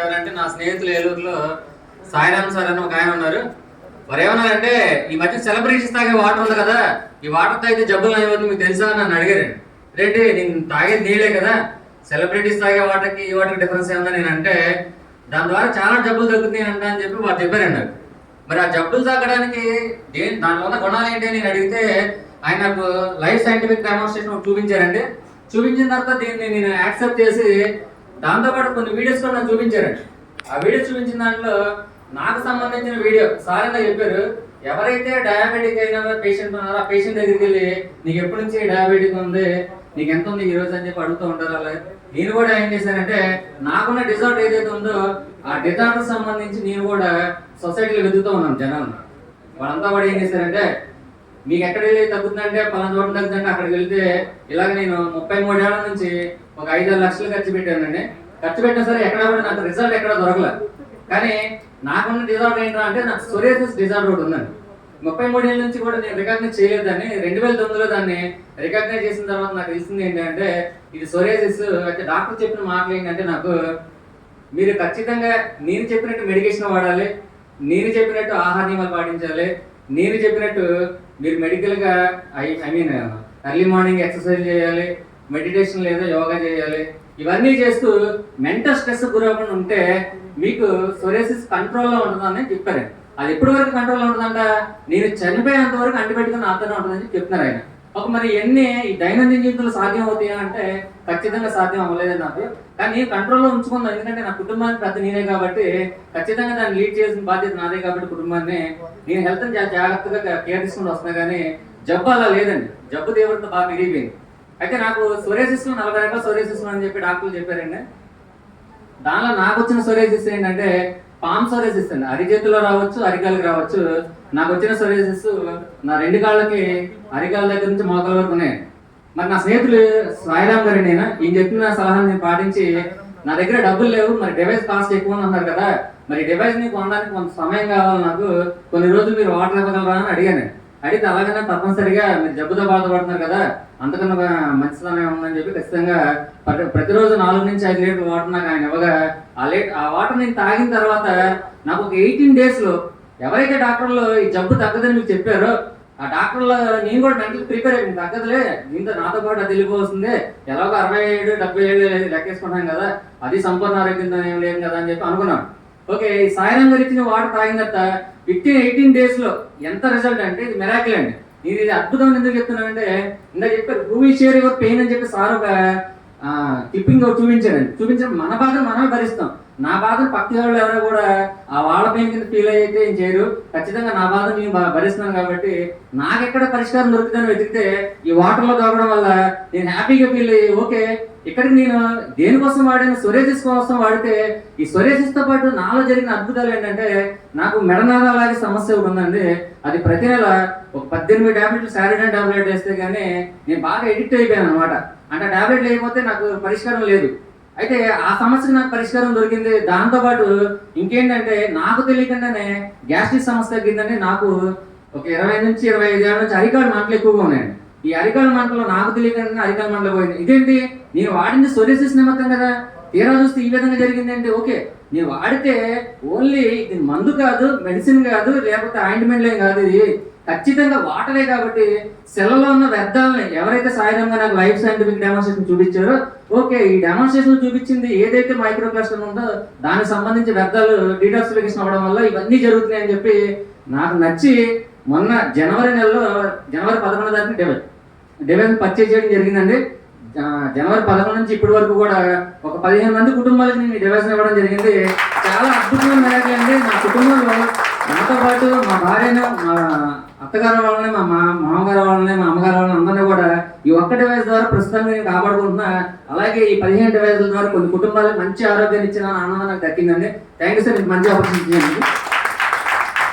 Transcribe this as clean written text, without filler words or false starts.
ఎవరంటే నా స్నేహితులు ఏలూరులో సాయిరామ్ సార్ అని ఒక ఆయన ఉన్నారు. వారు ఏమన్నారంటే, ఈ మధ్య సెలబ్రిటీస్ తాగే వాటర్ ఉంది కదా, ఈ వాటర్ తాగితే జబ్బులు అయిపోతుంది మీకు తెలుసా అని నన్ను అడిగారు. రేంటి నేను తాగేది నీళ్ళే కదా, సెలబ్రిటీస్ తాగే వాటర్కి ఈ వాటర్కి డిఫరెన్స్ ఏముందని నేను అంటే, దాని ద్వారా చాలా జబ్బులు తగ్గుతున్నాయి అంట అని చెప్పి వారు చెప్పారండి నాకు. మరి ఆ జబ్బులు తగ్గడానికి దాంట్లో ఉన్న గుణాలు ఏంటి అని నేను అడిగితే ఆయన నాకు లైవ్ సైంటిఫిక్ డెమాన్స్ట్రేషన్ చూపించారండి. చూపించిన తర్వాత దీన్ని నేను యాక్సెప్ట్ చేసి దాంతోపాటు కొన్ని వీడియోస్ కూడా నాకు చూపించారండి. ఆ వీడియోస్ చూపించిన దాంట్లో నాకు సంబంధించిన వీడియో సార్ చెప్పారు, ఎవరైతే డయాబెటిక్ అయిన పేషెంట్ ఉన్నారో ఆ పేషెంట్ దగ్గరికి వెళ్ళి నీకు ఎప్పటి నుంచి డయాబెటిక్ ఉంది, నీకు ఎంత ఉంది ఈ రోజు అని చెప్పి అడుగుతూ ఉంటారు. అలా నేను కూడా ఏం చేశానంటే నాకున్న డిజార్డర్ ఏదైతే ఉందో ఆ డిజార్డర్ సంబంధించి నేను కూడా సొసైటీలో వెతుకుతూ ఉన్నాను జనాలను. వాళ్ళంతా కూడా ఏం చేశారంటే, మీకు ఎక్కడ వెళ్ళి తగ్గుతుందంటే పలానా చోట తగ్గుతుందంటే అక్కడికి వెళ్తే ఇలాగ నేను 33 ఏళ్ల నుంచి ఒక 5-6 లక్షలు ఖర్చు పెట్టానండి. ఖర్చు పెట్టినా సరే ఎక్కడ కూడా నాకు రిజల్ట్ ఎక్కడ దొరకలేదు. కానీ నాకున్న డిజార్డర్ ఏంటంటే అంటే నాకు సోరియాసిస్ డిజార్డర్ ఒకటి ఉందండి. 33 ఏళ్ళ నుంచి కూడా నేను రికగ్నైజ్ చేయలేదని 2009లో దాన్ని రికగ్నైజ్ చేసిన తర్వాత నాకు తెలిసింది ఏంటంటే ఇది సోరియాసిస్. అయితే డాక్టర్ చెప్పిన మాటలు ఏంటంటే నాకు, మీరు ఖచ్చితంగా నేను చెప్పినట్టు మెడికేషన్ వాడాలి, నేను చెప్పినట్టు ఆహార నియమాలు పాటించాలి, నేను చెప్పినట్టు మీరు మెడికల్గా I mean early morning exercise చేయాలి, మెడిటేషన్ లేదా యోగా చేయాలి, ఇవన్నీ చేస్తూ మెంటల్ స్ట్రెస్ గురవకుండా ఉంటే మీకు సోరియాసిస్ కంట్రోల్లో ఉంటుందని చెప్పారు. అది ఎప్పటి వరకు కంట్రోల్లో ఉంటుందంట, నేను చనిపోయేంత వరకు అంటిపెట్టుకుని నాతోనే ఉంటుందని చెప్తున్నారు ఆయన. ఒక మరి ఎన్ని ఈ దైనందిన జీవితంలో సాధ్యం అవుతాయా అంటే ఖచ్చితంగా సాధ్యం అవ్వలేదు నాకు. కానీ నేను కంట్రోల్లో ఉంచుకుందాం, ఎందుకంటే నా కుటుంబానికి పెద్ద నేనే కాబట్టి ఖచ్చితంగా దాన్ని లీడ్ చేసిన బాధ్యత నాదే కాబట్టి కుటుంబాన్ని నేను హెల్త్ని జాగ్రత్తగా కేర్ తీసుకుని వస్తున్నా. కానీ జబ్బు అలా లేదండి, జబ్బు తీవ్రత బాగా పెరిగిపోయింది. అయితే నాకు సోరియాసిస్ 40 రకాల సోరియాసిస్ అని చెప్పి డాక్టర్లు చెప్పారండి. దానిలో నాకు వచ్చిన సోరియాసిస్ ఏంటంటే పామ్ సోరియాసిస్ అండి. అరిచేతిలో రావచ్చు, అరికాళ్ళకి రావచ్చు. నాకు వచ్చిన సోరియాసిస్ నా 2 కాళ్ళకి, అరికాళ్ళ దగ్గర నుంచి మోకాల వరకు ఉన్నాయి. మరి నా స్నేహితులు సాయిరామ్ గారు ఈయన చెప్పిన సలహాన్ని నేను పాటించి, నా దగ్గర డబ్బులు లేవు, మరి డివైస్ కాస్ట్ ఎక్కువ అన్నారు కదా, మరి డివైస్ ని కొనడానికి కొంత సమయం కావాలి, నాకు కొన్ని రోజులు మీరు వాటర్ ఇవ్వగలరా అని అడిగాను. అడిగితే అలాగైనా తప్పనిసరిగా మీరు జబ్బుతో బాధపడుతున్నారు కదా, అంతకన్నా మంచిదనం ఉందని చెప్పి ఖచ్చితంగా ప్రతిరోజు 4 నుంచి 5 లీటర్లు వాటర్ నాకు ఆయన ఇవ్వగా ఆ వాటర్ నేను తాగిన తర్వాత నాకు ఒక 18 డేస్లో ఎవరైతే డాక్టర్లు ఈ జబ్బు తగ్గదని మీకు చెప్పారో ఆ డాక్టర్లో నేను కూడా మెంటల్ ప్రిపేర్ అయిపోయింది. తగ్గదులే, దీంతో నాతో పాటు అది వెళ్ళిపోతుంది, ఎలాగో 67-70 లెక్కేసుకుంటాం కదా, అది సంపూర్ణ ఆరోగ్యంతో ఏం లేదు కదా అని చెప్పి అనుకున్నాను. ఓకే, ఈ సాయిరామ్ గారు ఇచ్చిన వాటర్ తాగిన తర్వాత 18 డేస్లో ఎంత రిజల్ట్ అంటే ఇది మిరాకిల్ అండి. ఇది అద్భుతం ఎందుకు చెప్తున్నానంటే, ఇందా చెప్పారు హూ షేర్ యువర్ పెయిన్ అని చెప్పి సార్ ఒక టిప్పింగ్ చూపించాడండి. చూపించడం మన బాధను మనమే భరిస్తాం. నా బాధను పక్క వాళ్ళు ఎవరో కూడా ఆ వాళ్ళ పెయిన్ కింద ఫీల్ అయితే ఏం చేయరు. ఖచ్చితంగా నా బాధను నేను భరిస్తున్నాను కాబట్టి నాకెక్కడ పరిష్కారం దొరుకుతుందని వెతికితే ఈ వాటర్లో తాగడం వల్ల నేను హ్యాపీగా ఫీల్ అయ్యి, ఓకే ఇక్కడికి నేను దేనికోసం వాడాను, సోరియాసిస్ కోసం వాడితే ఈ సోరియాసిస్తో పాటు నాలో జరిగిన అద్భుతాలు ఏంటంటే నాకు మెడనాలాగే సమస్య ఒకటి ఉందండి. అది ప్రతి నెల ఒక 18 టాబ్లెట్లు సారిడన్ టాబ్లెట్ వేస్తే కానీ నేను బాగా ఎడిక్ట్ అయిపోయాను అనమాట. అంటే టాబ్లెట్ లేకపోతే నాకు పరిష్కారం లేదు. అయితే ఆ సమస్యకు నాకు పరిష్కారం దొరికింది. దాంతోపాటు ఇంకేంటంటే నాకు తెలియకుండానే గ్యాస్ట్రిక్ సమస్య తగ్గిందంటే నాకు ఒక 20 నుంచి 25 ఏళ్ళ నుంచి అరికాళ్ళ మంటలు ఎక్కువగా ఉన్నాయండి. ఈ అరికాళ్ళ మంటలో నాకు తెలియకుండానే అరికాళ్ళ మంటలు పోయింది. ఇదేంటి, నేను వాడింది సోరియాసిస్ నిమిత్తం కదా, తీరా చూస్తే ఈ విధంగా జరిగిందంటే ఓకే నేను వాడితే ఓన్లీ ఇది మందు కాదు, మెడిసిన్ కాదు, లేకపోతే ఆయింట్మెంట్లేం కాదు, ఇది ఖచ్చితంగా వాటరే కాబట్టి సెల్లో ఉన్న వ్యర్థాలని ఎవరైతే సాయిరామ్గా నాకు లైవ్ సైంటిఫిక్ డెమాన్స్ట్రేషన్ చూపించారో, ఓకే ఈ డెమాన్స్ట్రేషన్ చూపించింది ఏదైతే మైక్రో ప్లాస్టర్ ఉందో దానికి సంబంధించి వ్యర్థాలు డీటాక్సిఫికేషన్ అవ్వడం వల్ల ఇవన్నీ జరుగుతున్నాయని చెప్పి నాకు నచ్చి మొన్న జనవరి 11 తారీఖు డివైస్ పర్చేజ్ చేయడం జరిగిందండి. జనవరి 11 నుంచి ఇప్పటి వరకు కూడా ఒక 15 మంది కుటుంబాలకు నేను ఈ డివైస్ ఇవ్వడం జరిగింది. చాలా అద్భుతమైన మేరకు అండి. నా కుటుంబంలో నాతో పాటు మా భార్యను, మా అత్తగారు వాళ్ళని, మా మామగారు వాళ్ళని, మా అమ్మగారు వాళ్ళని అందరినీ కూడా ఈ ఒక్క డివైస్ ద్వారా ప్రస్తుతానికి నేను కాపాడుకుంటున్నా. అలాగే ఈ 15 డివైస్ల ద్వారా కొన్ని కుటుంబాలకు మంచి ఆరోగ్యాన్ని ఇచ్చిన ఆనందం నాకు దక్కిందండి. థ్యాంక్ యూ సార్, మీకు మంచి ఆపర్చునిటీ.